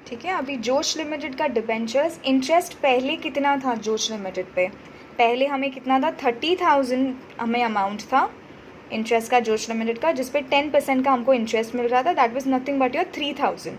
ठीक है, अभी जोश लिमिटेड का डिबेंचर्स इंटरेस्ट पहले कितना था जोश लिमिटेड पे? पहले हमें कितना था? 30,000 हमें अमाउंट था इंटरेस्ट का जोश लिमिटेड का, जिस पे 10% का हमको इंटरेस्ट मिल रहा था। That was nothing but your 3,000।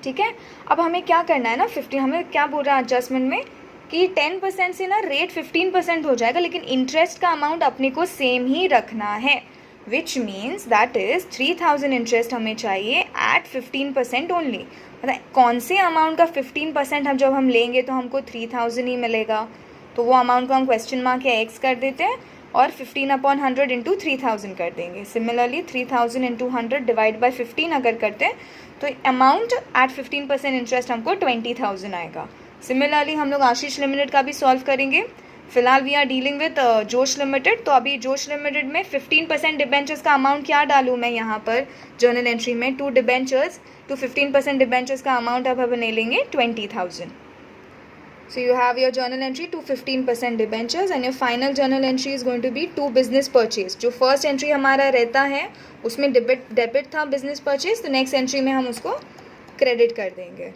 ठीक है, अब हमें क्या करना है ना, 50 हमें क्या बोल रहा है एडजस्टमेंट में कि 10% से ना रेट 15% हो जाएगा, लेकिन इंटरेस्ट का अमाउंट अपने को सेम ही रखना है, which means that is 3,000 interest हमें चाहिए एट 15% ओनली। मतलब कौन से अमाउंट का 15% हम जब हम लेंगे तो हमको 3,000 ही मिलेगा, तो वो अमाउंट को हम क्वेश्चन मार्क या एक्स कर देते हैं और 15/100 इंटू 3,000 कर देंगे। सिमिलरली 3,000 इंटू 100 डिवाइड बाई 15 अगर करते हैं तो अमाउंट एट 15% इंटरेस्ट हमको 20,000 आएगा। सिमिलरली हम लोग आशीष लिमिटेड का भी सॉल्व करेंगे। फिलहाल वी आर डीलिंग विद जोश लिमिटेड, तो अभी जोश लिमिटेड में 15% डिबेंचर्स का अमाउंट क्या डालूँ मैं यहाँ पर जर्नल एंट्री में? 2 डिबेंचर्स टू 15% डिबेंचर्स का अमाउंट अब हम ले लेंगे 20,000। So you have your journal entry to 15% debentures and your final journal entry is going to be 2 business purchase। जो फर्स्ट एंट्री हमारा रहता है उसमें डेबिट था बिजनेस परचेज, तो नेक्स्ट एंट्री में हम उसको क्रेडिट कर देंगे।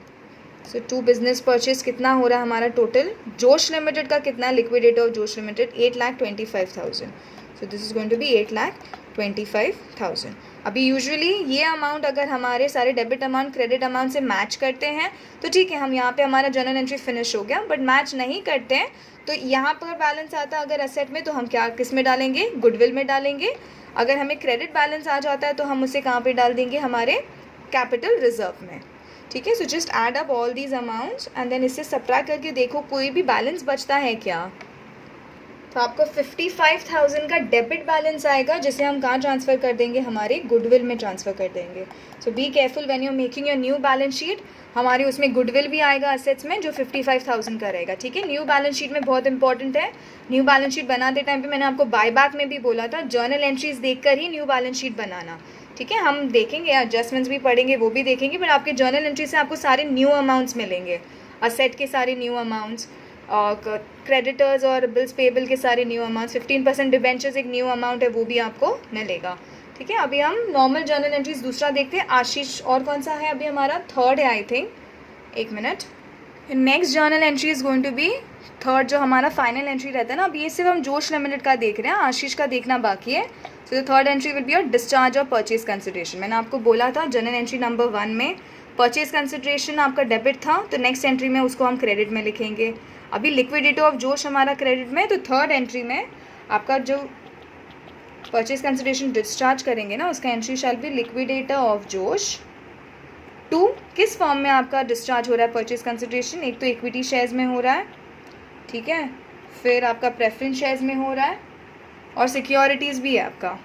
सो 2 बिजनेस परचेज कितना हो रहा है हमारा टोटल? जोश लिमिटेड का कितना? Liquidate of Josh limited 8,25,000। So this is going to be 8,25,000। अभी यूजुअली ये अमाउंट अगर हमारे सारे डेबिट अमाउंट क्रेडिट अमाउंट से मैच करते हैं तो ठीक है, हम यहाँ पे हमारा जर्नल एंट्री फिनिश हो गया। बट मैच नहीं करते हैं तो यहाँ पर बैलेंस आता है अगर एसेट में, तो हम क्या किस में डालेंगे? गुडविल में डालेंगे। अगर हमें क्रेडिट बैलेंस आ जाता है तो हम उसे कहाँ पे डाल देंगे? हमारे कैपिटल रिजर्व में। ठीक है, so just add up all these amounts and then इससे सब्ट्रैक्ट करके देखो कोई भी बैलेंस बचता है क्या। तो आपको 55,000 का डेबिट बैलेंस आएगा, जिसे हम कहाँ ट्रांसफ़र कर देंगे? हमारे गुडविल में ट्रांसफ़र कर देंगे। So be careful when you are making your new balance sheet. हमारे उसमें गुडविल भी आएगा असेट्स में, जो 55,000 का रहेगा। ठीक है, न्यू बैलेंस शीट में बहुत इंपॉर्टेंट है। न्यू बैलेंस शीट बनाते टाइम पे मैंने आपको बायबैक में भी बोला था, जर्नल एंट्रीज देखकर ही न्यू बैलेंस शीट बनाना। ठीक है, हम देखेंगे एडजस्टमेंट्स भी पढ़ेंगे, वो भी देखेंगे, बट आपके जर्नल एंट्री से आपको सारे न्यू अमाउंट्स मिलेंगे, असेट के सारे न्यू अमाउंट्स, क्रेडिटर्स और बिल्स पेबल के सारे न्यू अमाउंट्स, 15% डिबेंचर्स एक न्यू अमाउंट है, वो भी आपको मिलेगा। ठीक है, अभी हम नॉर्मल जर्नल एंट्रीज दूसरा देखते हैं। आशीष और कौन सा है? अभी हमारा थर्ड है आई थिंक, एक मिनट। Next journal entry is going to be third, जो हमारा फाइनल एंट्री रहता है ना। अब ये सिर्फ हम जोश लिमिटेड का देख रहे हैं, आशीष का देखना बाकी है। So the third entry will be your discharge of purchase consideration. मैंने आपको बोला था जर्नल एंट्री नंबर 1 में परचेज कंसिडरेशन आपका डेबिट था, तो नेक्स्ट एंट्री में उसको हम क्रेडिट में लिखेंगे। अभी लिक्विडिटी ऑफ जोश हमारा क्रेडिट में, तो थर्ड एंट्री में आपका जो परचेज कंसिडरेशन डिस्चार्ज करेंगे ना, उसका entry shall be liquidator of जोश टू। किस फॉर्म में आपका डिस्चार्ज हो रहा है परचेज कंसिडरेशन? एक तो इक्विटी शेयर्स में हो रहा है, ठीक है, फिर आपका प्रेफरेंस शेयर्स में हो रहा है, और सिक्योरिटीज़ भी है आपका,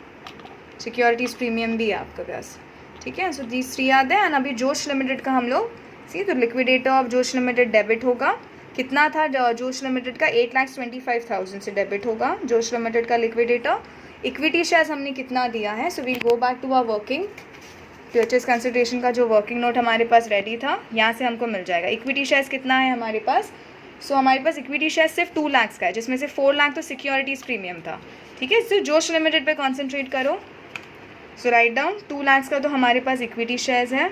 सिक्योरिटीज़ प्रीमियम भी है आपके पास। ठीक है, सो दीज 3 याद है। एंड अभी जोश लिमिटेड का हम लोग सी, तो liquidator of Josh limited debit होगा। कितना था जोश लिमिटेड का? 8,25,000 से डेबिट होगा जोश लिमिटेड का लिक्विडेटर। इक्विटी शेयर्स हमने कितना दिया है? So we'll go back to our working purchase consideration का जो वर्किंग नोट हमारे पास रेडी था, यहाँ से हमको मिल जाएगा। इक्विटी शेयर्स कितना है हमारे पास? सो हमारे पास इक्विटी शेयर्स सिर्फ 2 लाख का है, जिसमें से 4 लाख तो सिक्योरिटीज़ प्रीमियम था। ठीक है, सिर्फ जोश लिमिटेड पे कॉन्सेंट्रेट करो। सो राइट डाउन 2 लाख का तो हमारे पास इक्विटी शेयर्स है।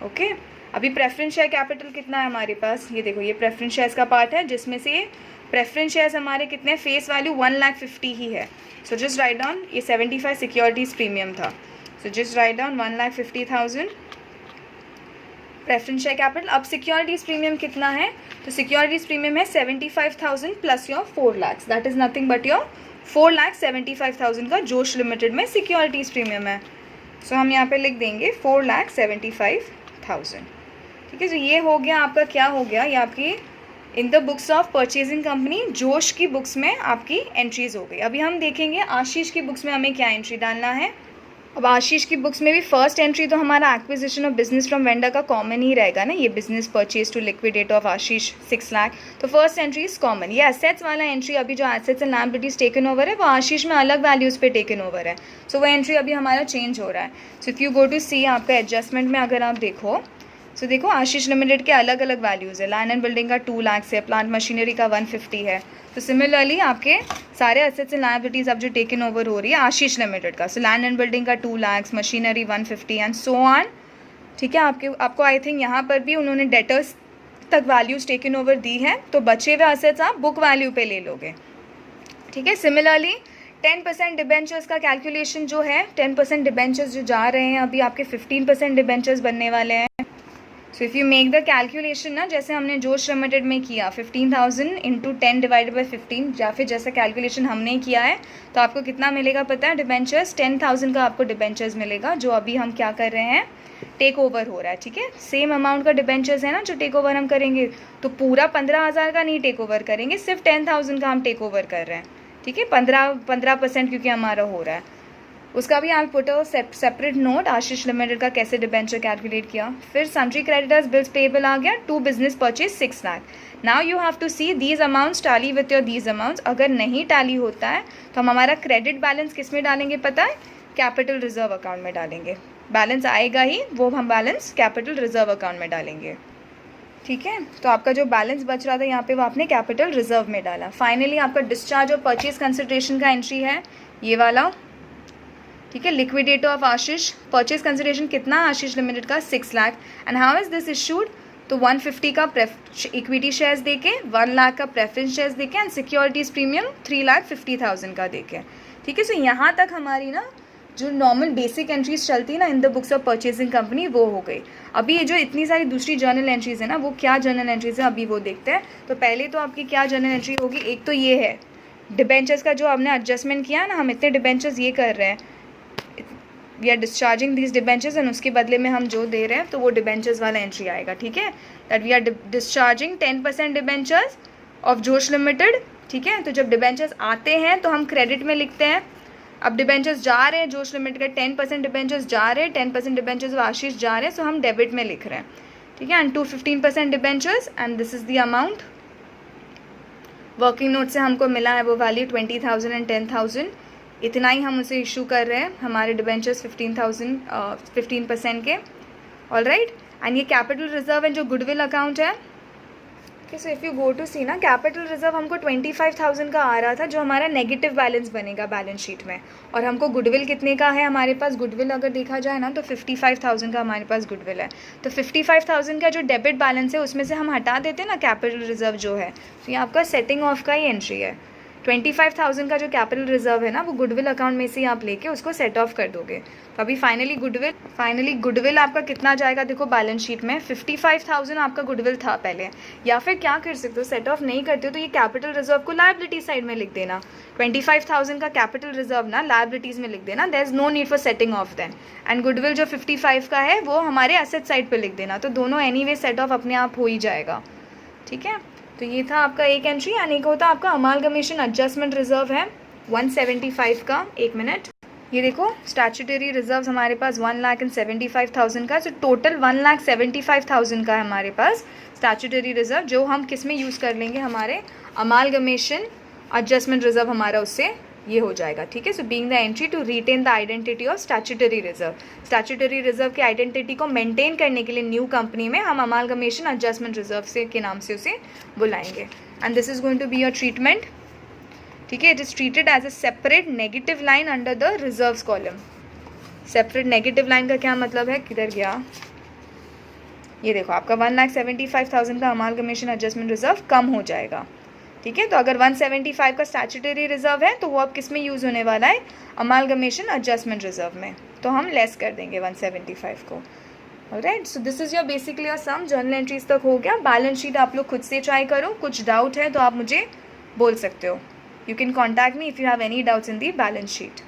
ओके, अभी प्रेफरेंस शेयर कैपिटल कितना है हमारे पास? ये देखो, ये प्रेफरेंस शेयर्स का पार्ट है, जिसमें से प्रेफरेंस शेयर्स हमारे कितने? फेस वैल्यू 1,50,000 ही है। सो जस्ट राइट डाउन, ये 75 सिक्योरिटीज़ प्रीमियम था। So just write down 1,50,000 preference share capital. अब सिक्योरिटीज़ प्रीमियम कितना है? तो सिक्योरिटीज़ प्रीमियम है 75,000 plus your 4 lakh, that is nothing but your 4,75,000 का जोश लिमिटेड में सिक्योरिटीज़ प्रीमियम है। सो हम यहाँ पे लिख देंगे 4,75,000। ठीक है, तो ये हो गया आपका, क्या हो गया, ये आपकी in the books of purchasing company जोश की बुक्स में आपकी एंट्रीज हो गई। अभी हम देखेंगे आशीष की बुक्स में हमें क्या एंट्री डालना है। अब आशीष की बुक्स में भी फर्स्ट एंट्री तो हमारा acquisition of business from vendor का कॉमन ही रहेगा ना, ये business purchase to liquidate of Ashish 6 lakh, तो फर्स्ट एंट्री इज कॉमन। ये एसेट्स वाला एंट्री, अभी जो assets and liabilities taken over है वो आशीष में अलग वैल्यूज़ पे टेकन ओवर है, सो वो एंट्री अभी हमारा चेंज हो रहा है। So if you go to see आपका एडजस्टमेंट में अगर आप देखो, सो देखो आशीष लिमिटेड के अलग अलग वैल्यूज़ है। लैंड एंड बिल्डिंग का 2 लाख है, प्लांट मशीनरी का 150 है। तो सिमिलरली आपके सारे एसेट्स एंड लायबिलिटीज अब जो टेकन ओवर हो रही है आशीष लिमिटेड का, सो लैंड एंड बिल्डिंग का 2 lakh, machinery 150 and so on ठीक है, आपको आई थिंक यहाँ पर भी उन्होंने डेटर्स तक वैल्यूज टेकन ओवर दी है, तो बचे हुए असेट्स आप बुक वैल्यू पे ले लोगे। ठीक है, सिमिलरली 10% डिबेंचर्स का कैलकुलेशन जो है, 10% डिबेंचर्स जो जा रहे हैं अभी आपके 15% डिबेंचर्स बनने वाले हैं। सो if you make the calculation ना, जैसे हमने जोश लिमिटेड में किया 15,000 इंटू 10 डिवाइडेड बाई 15, या फिर जैसा कैलकुलेशन हमने किया है, तो आपको कितना मिलेगा पता है? डिबेंचर्स 10,000 का आपको डिबेंचर्स मिलेगा, जो अभी हम क्या कर रहे हैं, टेक ओवर हो रहा है। ठीक है, सेम अमाउंट का डिबेंचर्स है ना जो टेक ओवर हम करेंगे, तो पूरा 15,000 का नहीं टेक ओवर करेंगे, सिर्फ 10,000 का हम टेक ओवर कर रहे हैं। ठीक है, 15% क्योंकि हमारा हो रहा है। उसका भी आप put separate note, Ashish limited का कैसे डिबेंचर कैलकुलेट किया। फिर सन्ड्री क्रेडिटर्स बिल्स पेबल आ गया, 2 business purchase 6 lakh. Now you have to see these amounts tally with your these amounts. अगर नहीं टैली होता है तो हम हमारा क्रेडिट बैलेंस किस में डालेंगे पता है? कैपिटल रिजर्व अकाउंट में डालेंगे। बैलेंस आएगा ही, वो हम बैलेंस कैपिटल रिजर्व अकाउंट में डालेंगे। ठीक है, तो आपका जो बैलेंस बच रहा था यहाँ पे वो आपने कैपिटल रिजर्व में डाला। फाइनली आपका डिस्चार्ज और परचेज कंसिडरेशन का एंट्री है ये वाला। ठीक है, liquidator of Ashish, purchase consideration कितना? आशीष लिमिटेड का 6 lakh. And how is this issued? तो 150 का इक्विटी शेयर्स देके, 1 लाख का प्रेफरेंस शेयर्स देके, एंड सिक्योरिटीज प्रीमियम 3,50,000 का देके। ठीक है, सो यहाँ तक हमारी ना जो नॉर्मल बेसिक एंट्रीज चलती ना in the books of purchasing company, वो हो गई। अभी ये जो इतनी सारी दूसरी जर्नल एंट्रीज है ना, वो क्या जर्नल एंट्रीज है अभी वो देखते हैं। तो पहले तो आपकी क्या जर्नल एंट्री होगी? एक तो ये है डिबेंचर्स का जो हमने एडजस्टमेंट किया है ना, हम इतने डिबेंचर्स ये कर रहे हैं, we are discharging these debentures, and उसके बदले में हम जो दे रहे हैं तो वो डिबेंचर्स वाला एंट्री आएगा। ठीक है, that we are discharging 10% debentures of Josh limited. ठीक है, तो जब डिबेंचर्स आते हैं तो हम क्रेडिट में लिखते हैं। अब डिबेंचर्स जा रहे हैं जोश लिमिटेड के, 10% डिबेंचर्स जा रहे हैं, 10% डिबेंचर्स ऑफ आशीष जा रहे हैं, सो हम डेबिट में लिख रहे हैं। ठीक है, and 15% debentures, and this is the amount. Working note से हमको मिला है वो वैल्यू 20,000 एंड 10,000, इतना ही हम उसे इशू कर रहे हैं हमारे डिबेंचर्स 15% के। ऑल राइट, एंड ये कैपिटल रिजर्व एंड जो गुडविल अकाउंट है। Okay, so if you go to see ना, कैपिटल रिजर्व हमको 25,000 का आ रहा था, जो हमारा नेगेटिव बैलेंस बनेगा बैलेंस शीट में। और हमको गुडविल कितने का है हमारे पास? गुडविल अगर देखा जाए ना तो 55,000 का हमारे पास गुडविल है। तो 55,000 का जो डेबिट बैलेंस है उसमें से हम हटा देते हैं ना कैपिटल रिजर्व जो है, तो ये आपका सेटिंग ऑफ का ही एंट्री है। 25,000 का जो कैपिटल रिजर्व है ना, वो गुडविल अकाउंट में से ही आप लेके उसको सेट ऑफ कर दोगे। तो अभी फाइनली गुडविल आपका कितना जाएगा? देखो बैलेंस शीट में 55,000 आपका गुडविल था पहले। या फिर क्या कर सकते हो, सेट ऑफ नहीं करते हो तो ये कैपिटल रिजर्व को लायबिलिटी साइड में लिख देना। 25,000 का कैपिटल रिजर्व ना लायबिलिटीज में लिख देना, there is no need for setting off then. And goodwill जो 55 का है वो हमारे एसेट साइड पर लिख देना, तो दोनों एनीवे सेट ऑफ अपने आप हो ही जाएगा। ठीक है, तो ये था आपका एक एंट्री। एंड एक होता आपका अमालगमेशन एडजस्टमेंट रिजर्व है 175 का। एक मिनट, ये देखो स्टैट्यूटरी रिजर्व्स हमारे पास 1,75,000 का, तो टोटल 1,75,000 का है हमारे पास स्टैट्यूटरी रिजर्व, जो हम किस में यूज़ कर लेंगे? हमारे अमालगमेशन एडजस्टमेंट रिजर्व हमारा उससे ये हो जाएगा। ठीक है, so being the entry to retain the identity of statutory reserve, statutory reserve की आइडेंटिटी को मेंटेन करने के लिए न्यू कंपनी में हम अमालगमेशन एडजस्टमेंट रिजर्व से के नाम से उसे बुलाएंगे। And this is going to be your treatment. ठीक है, it is treated as a separate negative line under the reserves column. Separate negative line का क्या मतलब है? किधर गया? ये देखो आपका 1,75,000 का अमालगमेशन एडजस्टमेंट रिजर्व कम हो जाएगा। ठीक है, तो अगर 175 का स्टैट्यूटरी रिजर्व है तो वो अब किस में यूज़ होने वाला है? अमालगमेशन एडजस्टमेंट रिजर्व में, तो हम लेस कर देंगे 175 को। Alright, so this is your basically your sum. Journal entries तक हो गया। बैलेंस शीट आप लोग खुद से ट्राई करो, कुछ डाउट है तो आप मुझे बोल सकते हो। You can contact me if you have any doubts in the balance sheet.